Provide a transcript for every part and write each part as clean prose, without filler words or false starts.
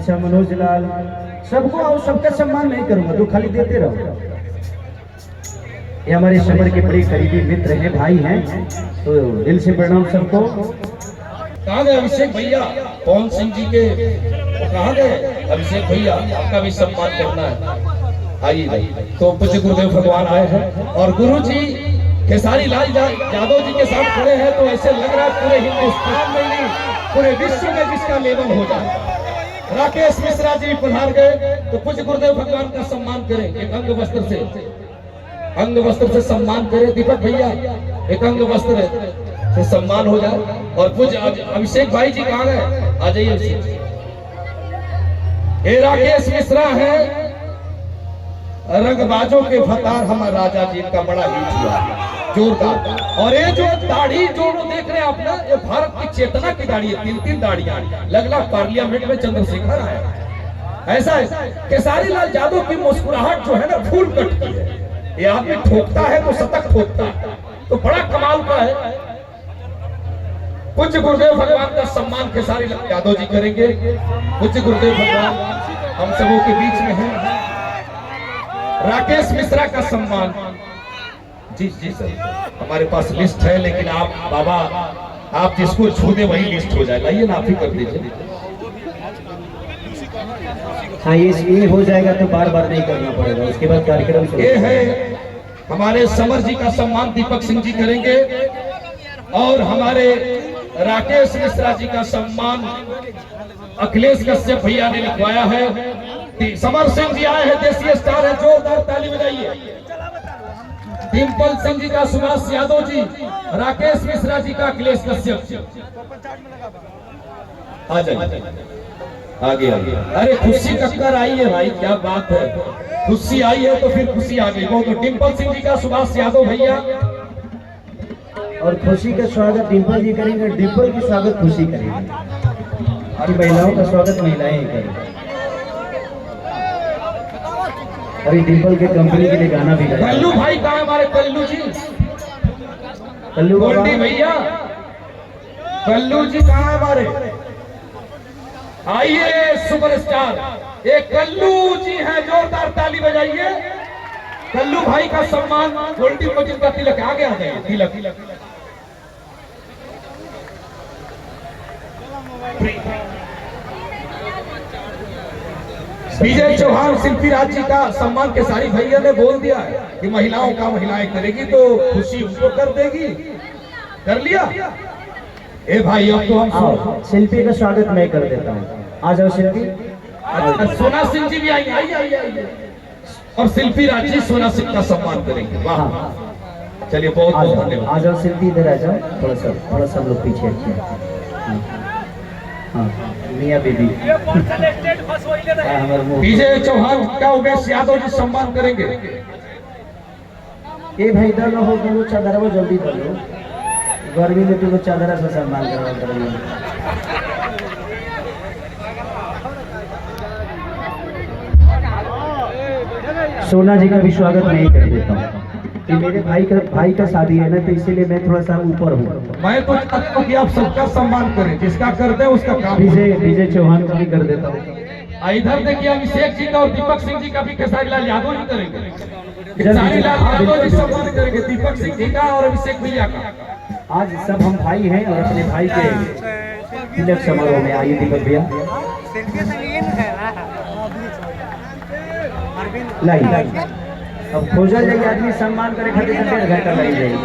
अच्छा मनोज लाल, सबको और सबका सम्मान नहीं करूंगा, तो खाली देते रहो। ये हमारे समर के बड़े करीबी मित्र हैं, भाई हैं, तो दिल से प्रणाम सबको। कहाँ गए अभिषेक भैया? पवन सिंह जी के कहाँ गए? अभिषेक भैया आपका भी सम्मान करना है, आइए। तो पूज्य गुरुदेव भगवान आए हैं और गुरु जी खेसारी लाल यादव जी के साथ खड़े हैं, तो ऐसे लग रहा है पूरे हिंदुस्तान में नहीं पूरे विश्व में जिसका लेवल हो जाए। राकेश मिश्रा जी पधार गए, तो पूज्य गुरुदेव भगवान का सम्मान करें, एक अंग वस्त्र से सम्मान करें। दीपक भैया एक अंग वस्त्र से सम्मान हो जाए। और पूज्य अभिषेक भाई जी कहाँ गए? आ जाइए अभिषेक जी। ये राकेश मिश्रा है, रंगबाजों के फतार, हमारे राजा जी का बड़ा हिट हुआ जोरदार। और ये जो दाढ़ी जो देख रहे हैं आप ना, ये भारत की चेतना की दाढ़ी है, 3-3 दाढ़ियां। लगला पार्लियामेंट में चंद्रशेखर आया। ऐसा है खेसारी लाल यादव की मुस्कुराहट जो है ना फूल कटती है। ये आदमी ठोकता है तो शतक ठोकता है, तो बड़ा कमाल का है। पूज्य गुरुदेव भगवान का सम्मान खेसारी लाल यादव जी करेंगे। पूज्य गुरुदेव भगवान हम सबों के बीच में हैं। राकेश मिश्रा का सम्मान। जी सर, हमारे पास लिस्ट है, लेकिन आप बाबा आप जिसको छू दे वही लिस्ट हो जाएगा। ये ना आप ही कर दीजिए। हाँ, ये हो जाएगा तो बार बार नहीं करना पड़ेगा, उसके बाद कार्यक्रम ये है हमारे समर जी का सम्मान दीपक सिंह जी करेंगे। और हमारे राकेश मिश्रा जी का सम्मान अखिलेश कश्यप भैया ने लिखवाया है। समर सिंह जी आए हैं, देसी स्टार है, जोरदार ताली बजाइए। डिम्पल सिंह जी का सुभाष यादव जी, राकेश मिश्रा जी का अखिलेश कश्यप। आ जाइए आगे। अरे खुशी टक्कर आई है भाई, क्या बात है, खुशी आई है तो फिर खुशी आ गई। तो डिम्पल सिंह जी का सुभाष यादव भैया, और खुशी का स्वागत डिम्पल जी करेंगे, डिम्पल की स्वागत खुशी करेंगे। और महिलाओं का स्वागत महिलाएं ही करेंगे। अरे डिम्पल के कंपनी के लिए गाना भी गाया। कल्लू भाई कहाँ है हमारे? कल्लू जी, कल्लू गोल्डी भैया, कल्लू जी कहाँ है हमारे? आइए सुपरस्टार एक कल्लू जी हैं, जोरदार ताली बजाइए। कल्लू भाई का सम्मान गोल्डी कोचिंग का तिलक आगे आ जाइए। तिलक विजय चौहान शिल्पी राज जी का सम्मान खेसारी भैया ने बोल दिया है कि महिलाओं का महिलाएं करेगी तो खुशी उसको कर देगी। कर लिया। ए भाई अब तो हम शिल्पी का स्वागत मैं कर देता हूँ। आ जाओ शिल्पी। सोना सिंह जी भी आइए। और शिल्पी राज जी सोना सिंह का सम्मान करेंगे। वाह, चलिए बहुत बहुत धन्यवाद। आ जाओ शिल्पी, इधर आ जाओ, थोड़ा सा लोग पीछे। हाँ मियाँ बीबी। विजय चौहान का उमेश यादव जी सम्मान करेंगे। ए भाई इधर न हो तो चादर वो जल्दी कर लो, गर्मी में तो चादर से सम्मान करवा। सोना जी का भी स्वागत नहीं कर देता हूँ कि मेरे भाई का शादी है ना, तो इसीलिए मैं थोड़ा सा ऊपर हूँ। मैं तो चाहता हूँ कि आप सबका सम्मान करें, जिसका करते हैं उसका काम। विजय चौहान का भी कर देता हूँ। इधर देखिए अभिषेक जी का और दीपक सिंह जी का भी खेसारी लाल यादव जी करेंगे। खेसारी लाल यादव जी सम्मान करेंगे, दीपक सिंह जी का और अभिषेक भैया का। आज सब हम भाई हैं और अपने भाई के तिलक समारोह में आइए। दीपक भैया लाई अब खोजा जाइए, आदमी सम्मान करे खातिर 1.5 घंटा लग जाएगी।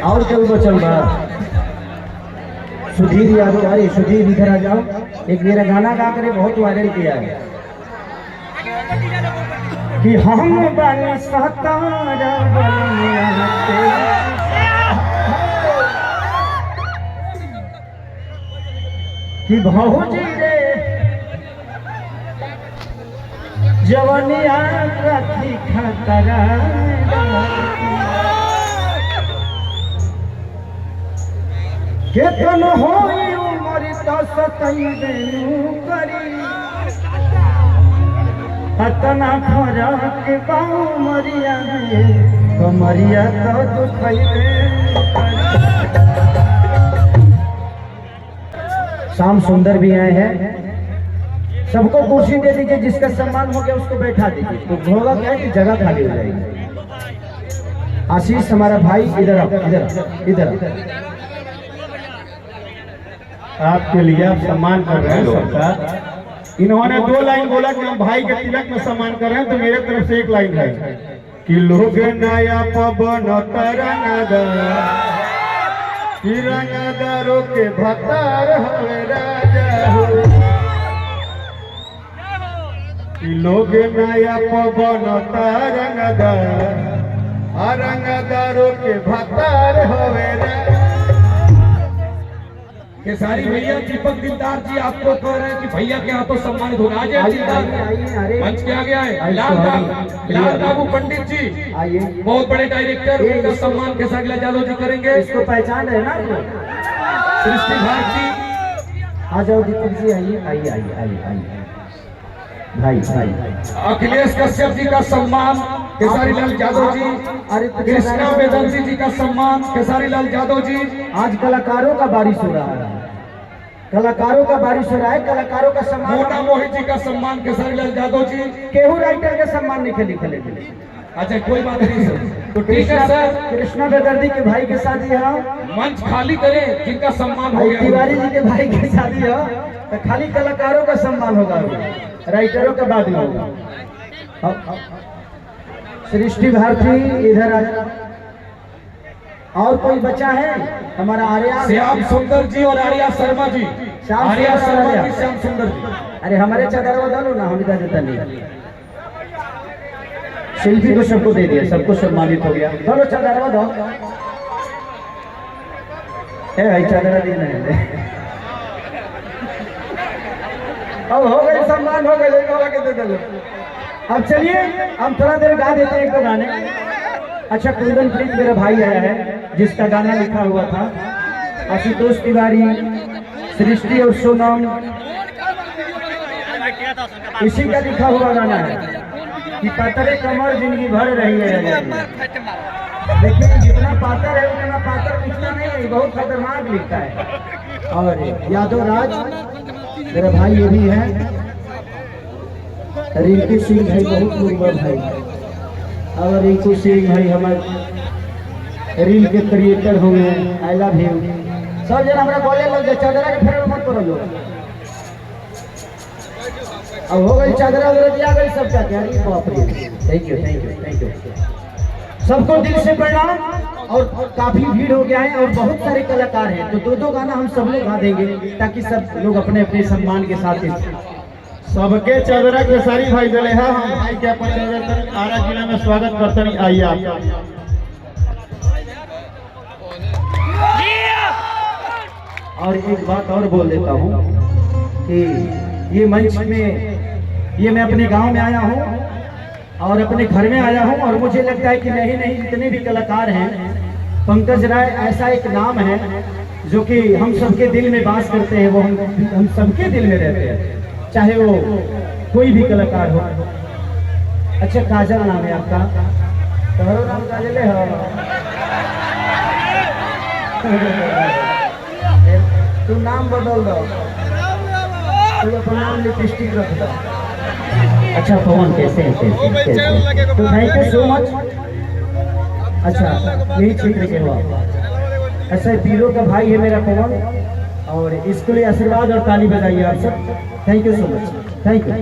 और चल बचल बा सुधीर यादव। अरे सुधीर इधर आ जाओ, एक मेरा गाना गा कर बहुत वायरल किया है कि हम बने सतारा कि भौजी रे जवनिया रखी खतरा केतन होई उमर तो सतैबेनु करी अतना फरक बाऊ मरिया कमरिया तो दुखैबे श्याम सुंदर भी आए हैं। सबको कुर्सी दे दीजिए, जिसका सम्मान हो गया उसको बैठा दीजिए, तो होगा क्या कि जगह खाली हो जाएगी। आशीष हमारा भाई इधर आओ, इधर इधर। आपके लिए आप सम्मान कर रहे हैं सबका। इन्होंने 2 लाइन बोला कि हम भाई के तिलक में सम्मान कर रहे हैं, तो मेरे तरफ से 1 लाइन है कि लोग नया पवन रंगदारों के भतार हवे राजा हो, कि लोग नया पवन रंगदारों के भतार हवे राजा। केसारी भैया दीपक दिलदार जी आपको कह रहे हैं कि भैया के हाथों सम्मानित होना। आज मंच के आगे आए लाल बाबू पंडित जी, आइए। बहुत बड़े डायरेक्टर, उनका सम्मान केसारी लाल यादव जी करेंगे। इसको पहचान है ना सृष्टि भारती, आ जाओ दीपक जी, आइए आइए आइए आइए आइए भाई भाई। अखिलेश कश्यप जी का सम्मान केसारी लाल यादव जी। अरे कृष्णा वेदांती जी का सम्मान केसारी लाल यादव जी। आज कलाकारों का बारिश हो रहा है, कलाकारों का बारिश हो रहा है, कलाकारों का सम्मान। मोना मोहित जी का सम्मान केसारी लाल यादव जी। केहू राइटर के सम्मान नहीं लिखे। अच्छा कोई बात नहीं सर, तो ठीक है सर, कृष्णा वेदांती के भाई के शादी है, मंच खाली करें जिनका सम्मान हो गया। तिवारी जी के भाई की शादी है, तो खाली कलाकारों का सम्मान होगा, राइटरों का बाद में होगा। सृष्टि भारती इधर आ। और कोई बचा है? हमारा आर्या श्याम सुंदर जी और आर्या शर्मा जी। आर्या शर्मा जी, श्याम सुंदर जी। अरे हमारे चादर बदलो ना, हम इधर देता नहीं। शिल्पी को सबको दे दिया, सबको सम्मानित हो गया। चलो चादर दो, भाई चादर देना है। अब हो गए सम्मान, हो गए, अब चलिए हम थोड़ा देर गा देते हैं 1-2 गाने। अच्छा, कुंदन प्रीत मेरा भाई आया है, जिसका गाना लिखा हुआ था। आशुतोष तिवारी, सृष्टि और सोनम, इसी का लिखा हुआ गाना है कि पातरे कमर जिंदगी भर रही है। देखिए जितना पातर है उतना पातर लिखता नहीं है, बहुत खतरनाक लिखता है। और यादव राज मेरा भाई ये भी है। रिंकू सिंह भाई बहुत मुर्गा भाई, और रिंकू सिंह भाई हमारे रील के क्रिएटर हो गए। I love you. सब जन हमारा बोले लग जाए, चादरा के फेर मत करो लोग। अब हो गई चादरा उधर दिया गई सब क्या क्या। बाप रे, thank you thank you thank you. सबको दिल से प्रणाम। और काफी भीड़ हो गया है और बहुत सारे कलाकार हैं, तो 2-2 गाना हम सब लोग गा देंगे ताकि सब लोग अपने अपने सम्मान के साथ सबके चादरा केसारी भाई दले है। हम भाई के अपन आरा जिला में स्वागत करते हैं। आइए आप। और एक बात और बोल देता हूँ कि ये मंच में, ये मैं अपने गांव में आया हूँ और अपने घर में आया हूँ, और मुझे लगता है कि नहीं जितने भी कलाकार हैं, पंकज राय ऐसा एक नाम है जो कि हम सबके दिल में वास करते हैं। वो हम सबके दिल में रहते हैं, चाहे वो कोई भी कलाकार हो। अच्छा, काजल नाम है आपका? तुम्हारा नाम काजल है? तू नाम बदल दो, तू अपना नाम लिपस्टिक रख दो। अच्छा पवन, कैसे तो थैंक यू सो मच। अच्छा, यही क्षेत्र के हो आप। अच्छा, पीरो का भाई है मेरा पवन, और इसके लिए आशीर्वाद और ताली बजाइए आप सब। Thank you so much, thank you.